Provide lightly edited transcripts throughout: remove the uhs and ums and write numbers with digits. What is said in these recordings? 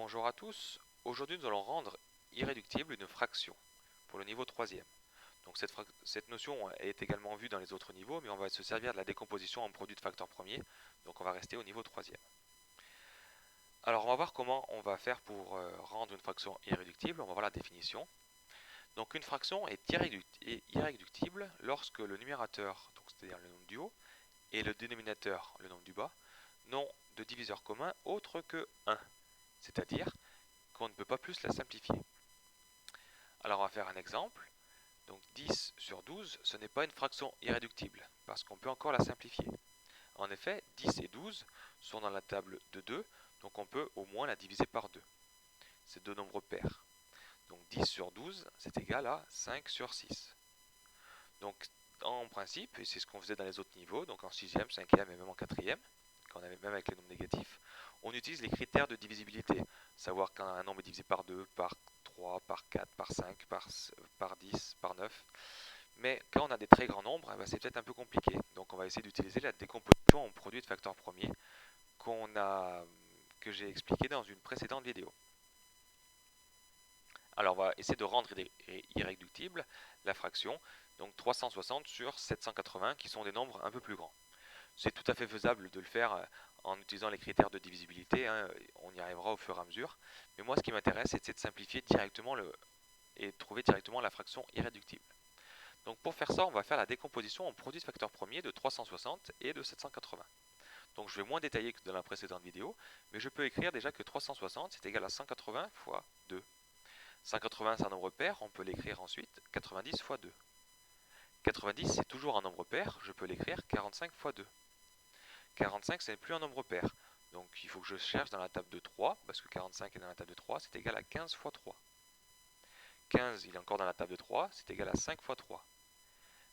Bonjour à tous, aujourd'hui nous allons rendre irréductible une fraction pour le niveau 3e. Donc cette notion est également vue dans les autres niveaux, mais on va se servir de la décomposition en produit de facteurs premiers, donc on va rester au niveau 3e. Alors on va voir comment on va faire pour rendre une fraction irréductible, on va voir la définition. Donc une fraction est irréductible lorsque le numérateur, c'est-à-dire le nombre du haut, et le dénominateur, le nombre du bas, n'ont de diviseur commun autre que 1, c'est-à-dire qu'on ne peut pas plus la simplifier. Alors on va faire un exemple. Donc 10 sur 12, ce n'est pas une fraction irréductible, parce qu'on peut encore la simplifier. En effet, 10 et 12 sont dans la table de 2, donc on peut au moins la diviser par 2. C'est deux nombres pairs. Donc 10 sur 12, c'est égal à 5 sur 6. Donc en principe, et c'est ce qu'on faisait dans les autres niveaux, donc en 6e, 5e et même en 4e, quand on avait même avec les nombres négatifs, on utilise les critères de divisibilité, savoir quand un nombre est divisé par 2, par 3, par 4, par 5, par 10, par 9. Mais quand on a des très grands nombres, c'est peut-être un peu compliqué. Donc on va essayer d'utiliser la décomposition en produit de facteurs premiers que j'ai expliqué dans une précédente vidéo. Alors on va essayer de rendre irréductible la fraction, donc 360 sur 780, qui sont des nombres un peu plus grands. C'est tout à fait faisable de le faire en utilisant les critères de divisibilité, on y arrivera au fur et à mesure. Mais moi ce qui m'intéresse, c'est de simplifier directement et trouver directement la fraction irréductible. Donc pour faire ça, on va faire la décomposition en produit de facteurs premiers de 360 et de 780. Donc je vais moins détailler que dans la précédente vidéo, mais je peux écrire déjà que 360 c'est égal à 180 fois 2. 180 c'est un nombre pair, on peut l'écrire ensuite 90 fois 2. 90 c'est toujours un nombre pair, je peux l'écrire 45 fois 2. 45 c'est plus un nombre pair, donc il faut que je cherche dans la table de 3, parce que 45 est dans la table de 3, c'est égal à 15 fois 3. 15 il est encore dans la table de 3, c'est égal à 5 fois 3.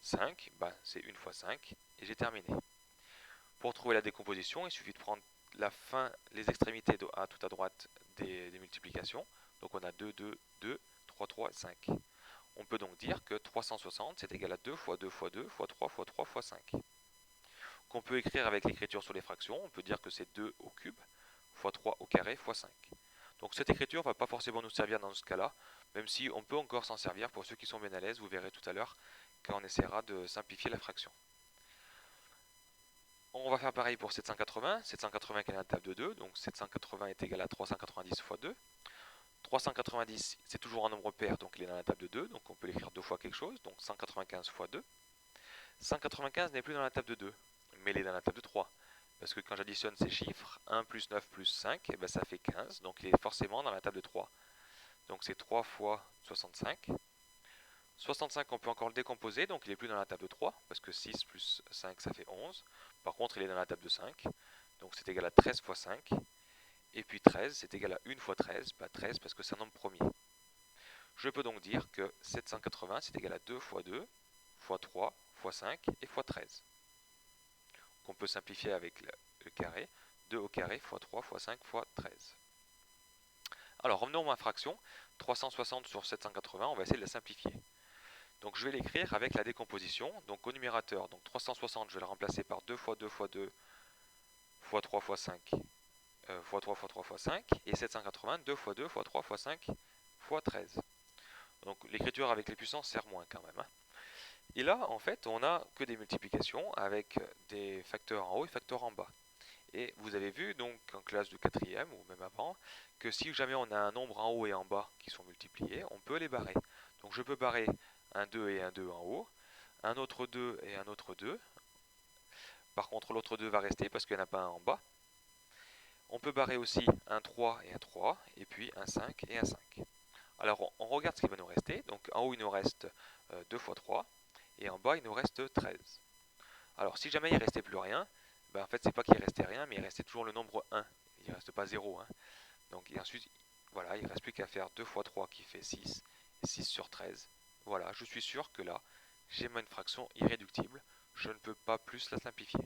5, c'est 1 fois 5, et j'ai terminé. Pour trouver la décomposition, il suffit de prendre la fin, les extrémités tout à droite des multiplications. Donc on a 2, 2, 2, 3, 3, 5. On peut donc dire que 360 c'est égal à 2 fois 2 fois 2 fois 3 fois 3 fois 5. Qu'on peut écrire avec l'écriture sur les fractions, on peut dire que c'est 2 au cube fois 3 au carré fois 5. Donc cette écriture ne va pas forcément nous servir dans ce cas-là, même si on peut encore s'en servir pour ceux qui sont bien à l'aise, vous verrez tout à l'heure quand on essaiera de simplifier la fraction. On va faire pareil pour 780. 780 qui est dans la table de 2, donc 780 est égal à 390 fois 2. 390, c'est toujours un nombre pair, donc il est dans la table de 2, donc on peut l'écrire deux fois quelque chose, donc 195 fois 2. 195 n'est plus dans la table de 2, mais il est dans la table de 3, parce que quand j'additionne ces chiffres, 1 plus 9 plus 5, ça fait 15, donc il est forcément dans la table de 3. Donc c'est 3 fois 65. 65, on peut encore le décomposer, donc il n'est plus dans la table de 3, parce que 6 plus 5, ça fait 11. Par contre, il est dans la table de 5, donc c'est égal à 13 fois 5. Et puis 13, c'est égal à 1 fois 13, 13 parce que c'est un nombre premier. Je peux donc dire que 780, c'est égal à 2 fois 2, fois 3, fois 5 et fois 13. Qu'on peut simplifier avec le carré, 2 au carré fois 3 fois 5 fois 13. Alors revenons à ma fraction, 360 sur 780, on va essayer de la simplifier. Donc je vais l'écrire avec la décomposition, donc au numérateur, donc 360 je vais le remplacer par 2 fois 2 fois 2 fois 3 fois 5 fois 3 fois 3 fois 5, et 780, 2 fois 2 fois 3 fois 5 fois 13. Donc l'écriture avec les puissances sert moins quand même. Et là, en fait, on n'a que des multiplications avec des facteurs en haut et facteurs en bas. Et vous avez vu, donc, en classe de 4e, ou même avant, que si jamais on a un nombre en haut et en bas qui sont multipliés, on peut les barrer. Donc je peux barrer un 2 et un 2 en haut, un autre 2 et un autre 2. Par contre, l'autre 2 va rester parce qu'il n'y en a pas un en bas. On peut barrer aussi un 3 et un 3, et puis un 5 et un 5. Alors on regarde ce qui va nous rester. Donc en haut il nous reste 2 fois 3, et en bas il nous reste 13. Alors si jamais il ne restait plus rien, en fait c'est pas qu'il restait rien, mais il restait toujours le nombre 1. Il ne reste pas 0. Donc et ensuite, voilà, il ne reste plus qu'à faire 2 fois 3 qui fait 6, et 6 sur 13. Voilà, je suis sûr que là, j'ai une fraction irréductible, je ne peux pas plus la simplifier.